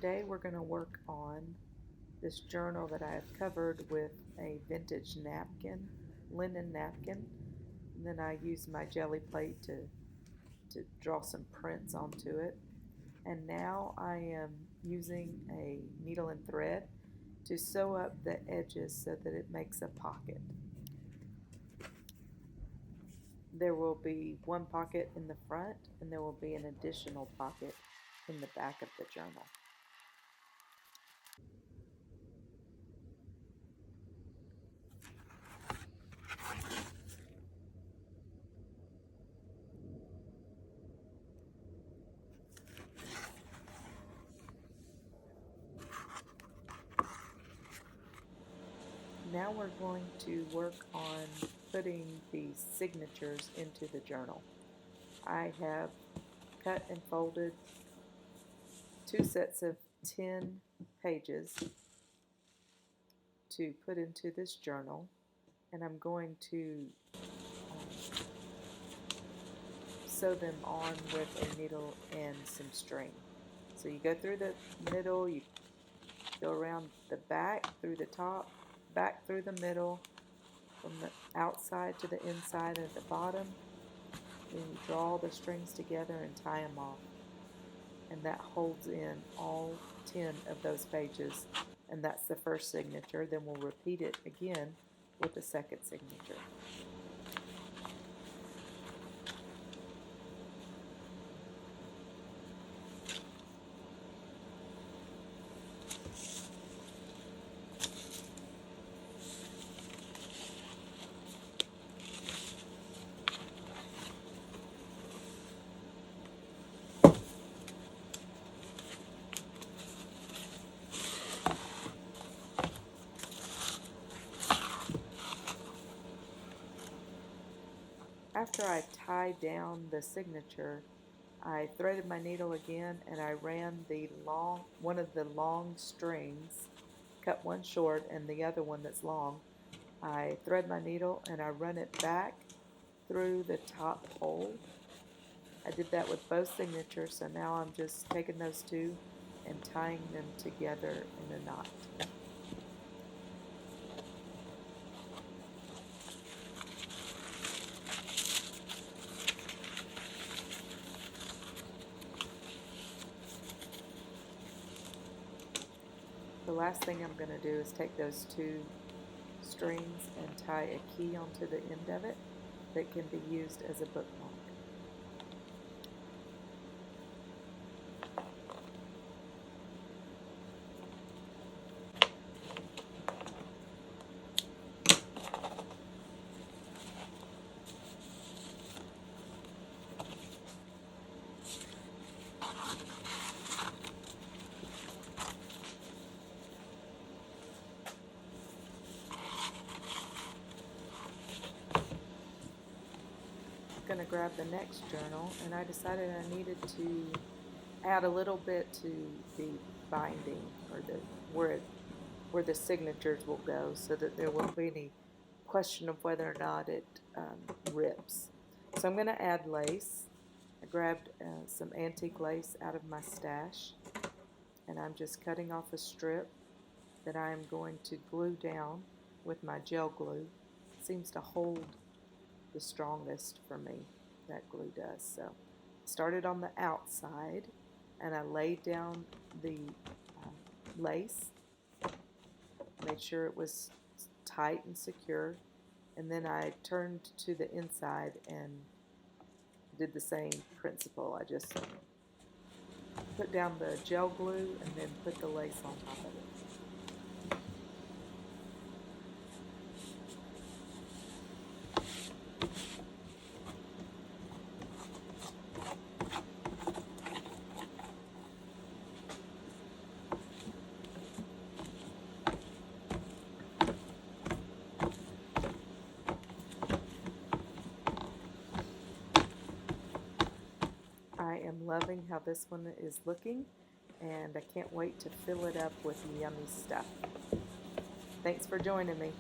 Today we're going to work on this journal that I have covered with a vintage napkin, linen napkin, and then I used my jelly plate to draw some prints onto it. And now I am using a needle and thread to sew up the edges so that it makes a pocket. There will be one pocket in the front and there will be an additional pocket in the back of the journal. Now we're going to work on putting the signatures into the journal. I have cut and folded 2 sets of 10 pages to put into this journal, and I'm going to sew them on with a needle and some string. So you go through the middle, you go around the back, through the top, back through the middle, from the outside to the inside at the bottom. Then you draw the strings together and tie them off. And that holds in all 10 of those pages. And that's the first signature. Then we'll repeat it again with the second signature. After I tied down the signature, I threaded my needle again and I ran one of the long strings, cut one short and the other one that's long. I thread my needle and I run it back through the top hole. I did that with both signatures, so now I'm just taking those two and tying them together in a knot. The last thing I'm going to do is take those 2 strings and tie a key onto the end of it that can be used as a bookmark. Going to grab the next journal, and I decided I needed to add a little bit to the binding, or where the signatures will go, so that there won't be any question of whether or not it rips. So I'm going to add lace. I grabbed some antique lace out of my stash, and I'm just cutting off a strip that I'm going to glue down with my gel glue. It seems to hold the strongest for me, that glue does. So started on the outside and I laid down the lace, made sure it was tight and secure, and then I turned to the inside and did the same principle. I just put down the gel glue and then put the lace on top of it. I am loving how this one is looking, and I can't wait to fill it up with yummy stuff. Thanks for joining me.